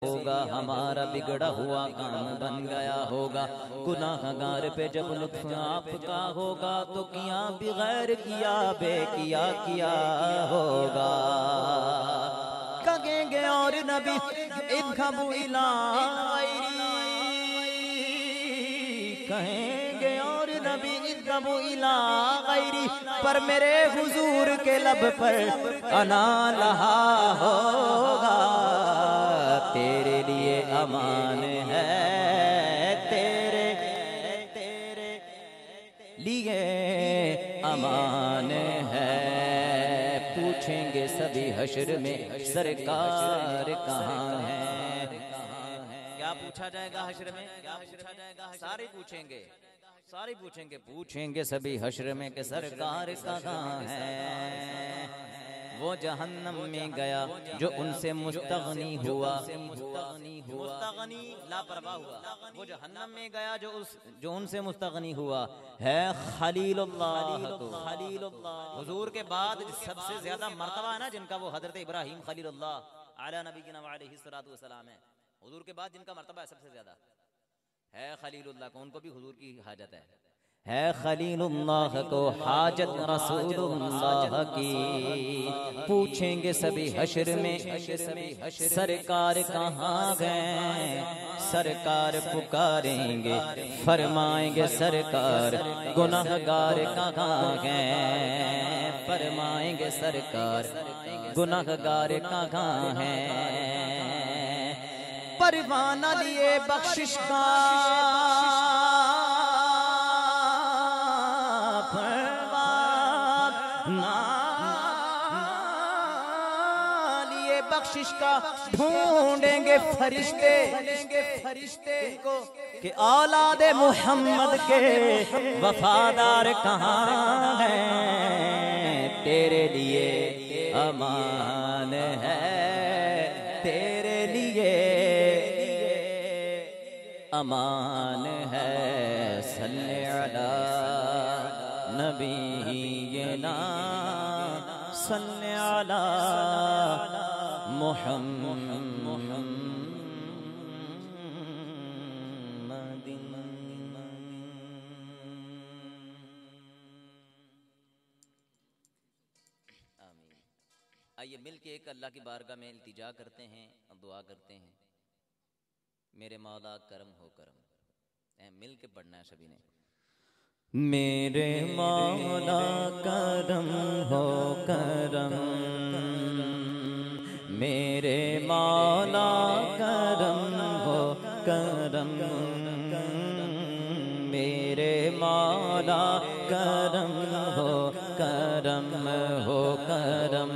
ہوگا، ہمارا بگڑا ہوا کام بن گیا ہوگا۔ گناہگار پہ جب لطف آپ کا ہوگا تو کیا بغیر کیا بے کیا ہوگا۔ کہیں گے اور نبی اذهبوا الی غیری، کہیں گے اور نبی اذهبوا الی غیری، پر میرے حضور کے لب پر انا لہا ہوگا۔ تیرے لیے امان ہے، تیرے لیے امان ہے۔ پوچھیں گے سبھی حشر میں سرکار کہاں ہے؟ کیا پوچھا جائے گا حشر میں؟ سارے پوچھیں گے، سارے پوچھیں گے سبھی حشر میں کہ سرکار کہاں ہے؟ وہ جہنم میں گیا جو ان سے مستغنی ہوا، مستغنی لاپرواہ ہوا۔ وہ جہنم میں گیا جو ان سے مستغنی ہوا ہے خلیل اللہ کو۔ خلیل اللہ حضور کے بعد سب سے زیادہ مرتبہ ہے نا جن کا، وہ حضرت ابراہیم خلیل اللہ علی نبینا وعلیہ الصلوۃ والسلام ہے۔ حضور کے بعد جن کا مرتبہ ہے سب سے زیادہ ہے خلیل اللہ کو، ان کو بھی حضور کی حاجت ہے خلیل اللہ کو حاجت رسول اللہ کی۔ پوچھیں گے سبھی حشر میں سرکار کہاں گئے؟ سرکار پکاریں گے، فرمائیں گے سرکار گناہگار کہاں گئے؟ فرمائیں گے سرکار گناہگار کہاں ہیں؟ پروانہ لیے بخشش کا، بخشش کا ڈھونڈیں گے فرشتے کو کہ اولاد محمد کے وفادار کہاں ہیں؟ تیرے لیے امان ہے، تیرے لیے امان ہے۔ صلی علی نبینا صلی علی محمد۔ آئیے مل کے ایک اللہ کی بارگاہ میں التجا کرتے ہیں اور دعا کرتے ہیں، میرے مولا کرم ہو کرم۔ مل کے پڑھنا ہے سبھی نے۔ میرے مولا کرم ہو کرم، میرے مولا کرم ہو کرم، میرے مولا کرم ہو کرم ہو کرم،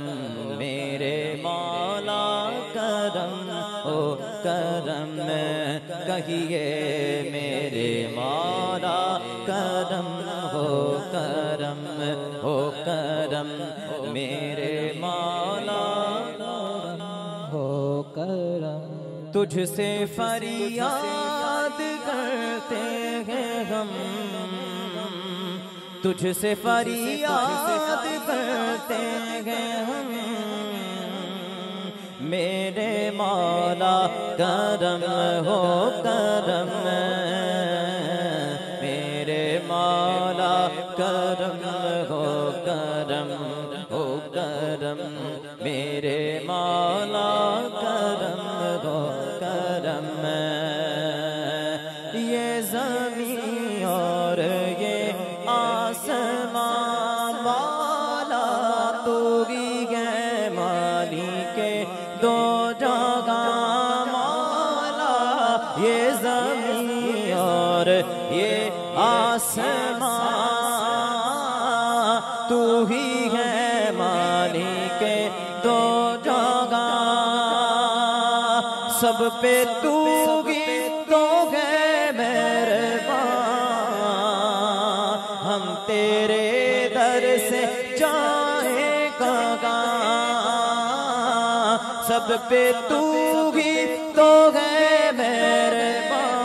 میرے مولا کرم ہو کرم۔ کہیے میرے مولا کرم ہو کرم ہو کرم، میرے مولا ہو کرم۔ تجھ سے فریاد کرتے ہیں ہم، تجھ سے فریاد کرتے ہیں ہم، میرے مولا کرم ہو کرم، میرے مولا کرم ہو کرم ہو کرم، میرے مولا کرم ہو کرم۔ یہ زمین اور یہ آسمان والا تو ہی ہے مالک دو جگہ مولا۔ یہ زمین اور یہ آسمان تو ہی ہے مالک دو جگہ، سب پہ تو ہی تو ہے مہربان، ہم تیرے در سے جائیں کہاں؟ سب پہ تو ہی تو ہے مہربان،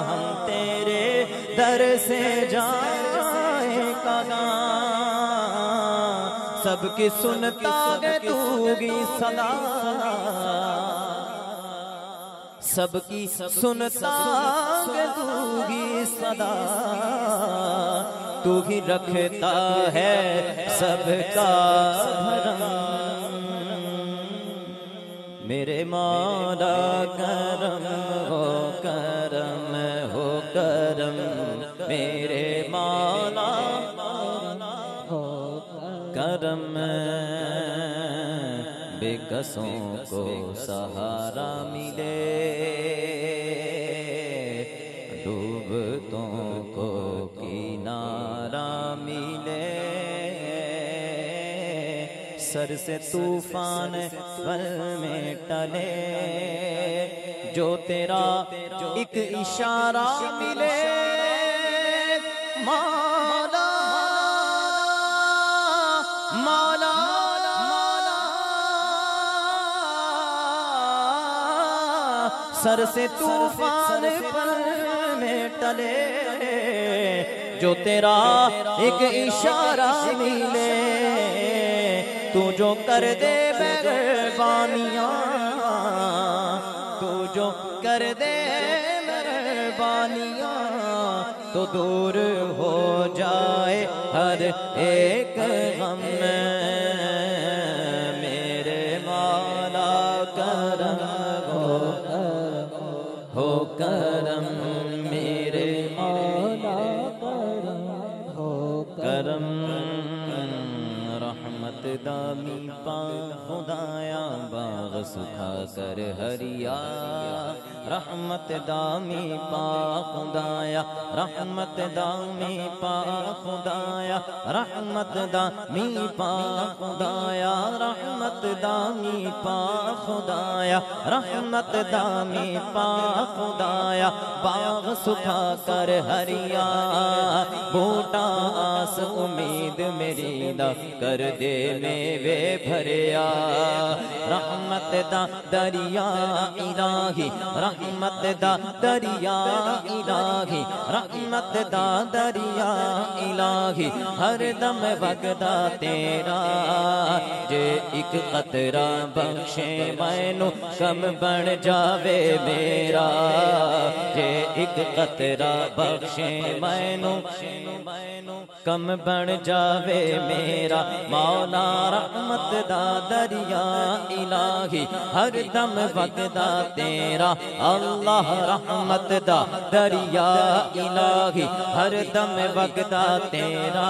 ہم تیرے در سے جائیں کہاں؟ سب کی سنتا ہے تو ہی صدا، سب کی سنتا کہ تو ہی صدا، تو ہی رکھتا ہے سب کا بھرم، میرے مولا کرم ہو کرم ہو کرم، میرے مولا ہو کرم، بے کسوں کو سہارا ملے، ڈوبتوں کو کنارہ ملے، سر سے طوفان پل میں ٹلے، جو تیرا ایک اشارہ ملے، مولا مولا سر سے طوفان پل میں ٹلے، جو تیرا ایک اشارہ ملے، تو جو کر دے مہربانیاں، تو جو کر دے مہربانیاں، تو دور ہو جائے ہر ایک غم، میرے مولا کرم ہو کرم، میرے مولا کرم ہو کرم، رحمت دامی پا خدایا باغ سکھا کر ہریا، رحمت دامی پا خدایا، رحمت دامی پا خدایا، رحمت دامی پا خدایا، رحمت دامی پا خدایا، رحمت دامی پا خدایا، باغ سکھا کر ہریا، بوٹا آس امید میری دا کر دے میوے بھریا، رحمت دا دریا الہی، رحمت دا دریا الہی، رحمت دا دریا الہی، ہر دم وگدا تیرا، جے ایک قطرہ بخشے مینو کم بن جاوے میرا، جے ایک قطرہ بخشے مینو کم بن جاوے میرا، مولا رحمت دا دریا الہی، ہر دم وگدا تیرا، اللہ رحمت دا دریا الہی، ہر دم وگدا تیرا،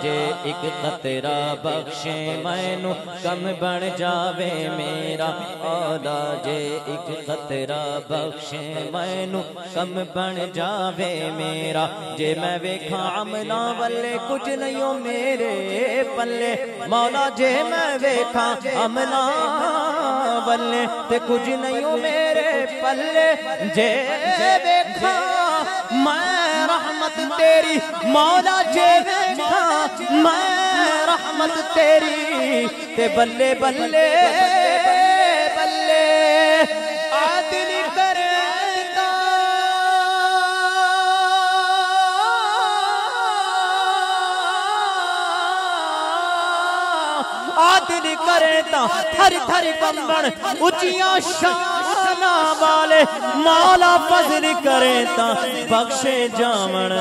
جے ایک قطرہ بخشے مینو کم بن جاوے میرا، مولا جے ایک قطرہ بخشے مینو کم بن جاوے میرا، جے میں ویکھاں عملاں والے کچھ نہیں ہو میرے پلے، مولا جے میں ویکھاں عملاں والے تے کچھ نہیں ہو میرے پلے، جے ویکھاں میں رحمت تیری، مولا جے ویکھاں میں رحمت تیری، تے بلے بلے بلے عادل کرتا، عادل کرتا، تھر تھر کمبن اچیاں شانہ والے، مولا فضل کرتا بخشے جامن،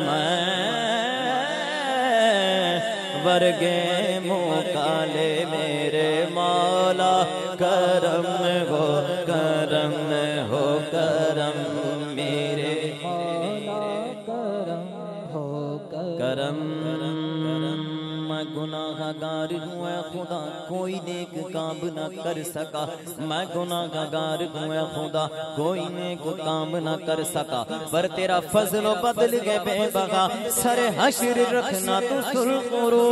میں ورگے موکالے میرے مولا کرم ہو کرم ہو کرم، میرے مولا کرم ہو کرم، میں گناہ گار ہوں اے خدا کوئی نیک کام نہ کر سکا، میں گناہ گار ہوں اے خدا کوئی نیک کام نہ کر سکا، پر تیرا فضل و بدل کے بے بغا، سر حشر رکھنا تو سرخرو،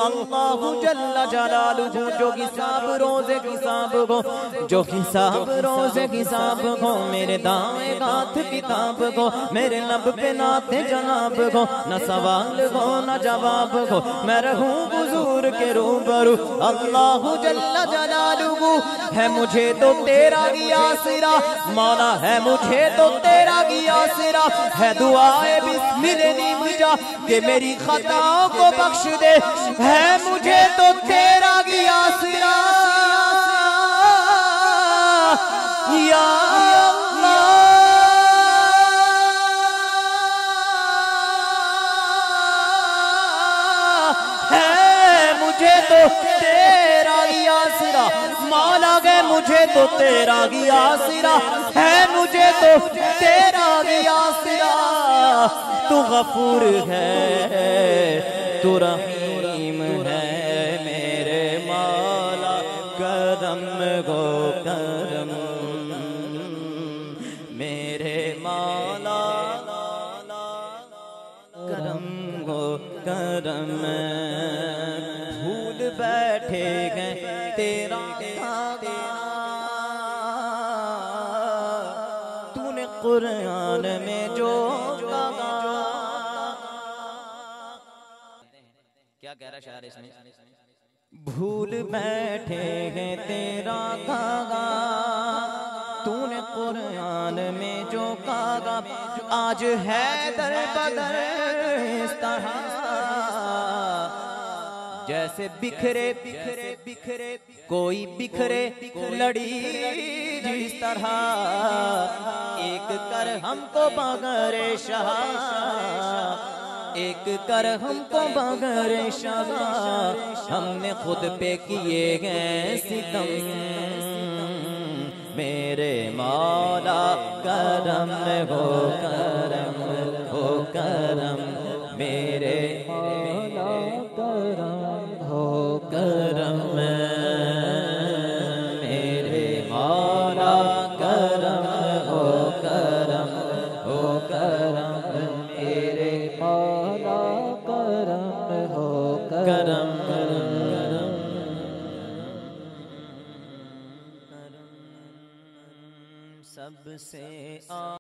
اللہ جل جلالہ جو حساب روزے حساب کو، جو حساب روزے حساب کو، میرے دائیں ہاتھ کتاب کو، میرے لب پہ نعت جناب کو، نہ سوال کو نہ جواب کو، میں رہوں حضور کے روبرو، اللہ جل جلالہ ہے مجھے تو تیرا گیا سرا، مولا ہے مجھے تو تیرا گیا سرا، ہے دعائے بسم نیم جا کہ میری خطاؤں کو بخش دے، ہے مجھے تو تیرا گیا سرا، مالا گے مجھے تو تیرا ہی آسرا ہے، مجھے تو تیرا ہی آسرا، تو غفور ہے تو رحیم ہے میرے مولا، کرم گو کرم میرے مولا، کرم گو کرم، بھول بیٹھے گئے تیرا تو نے قرآن میں جو کہا۔ کیا کہہ رہا شاعر اس میں؟ بھول بیٹھے ہیں تیرا کہا تو نے قرآن میں جو کہا، آج ہے در بدر اس طرح جیسے بکھرے بکھرے کوئی بکھرے لڑی جس طرح، ایک کر ہم کو بغیر شاہ، ایک کر ہم کو بغیر شاہ، ہم نے خود پہ کیے گئے ستم، میرے مولا کرم ہو کرم ہو کرم، میرے مولا کرم ہو کرم، میرے مولا کرم ہو کرم ہو کرم، میرے مولا کرم ہو کرم، سب سے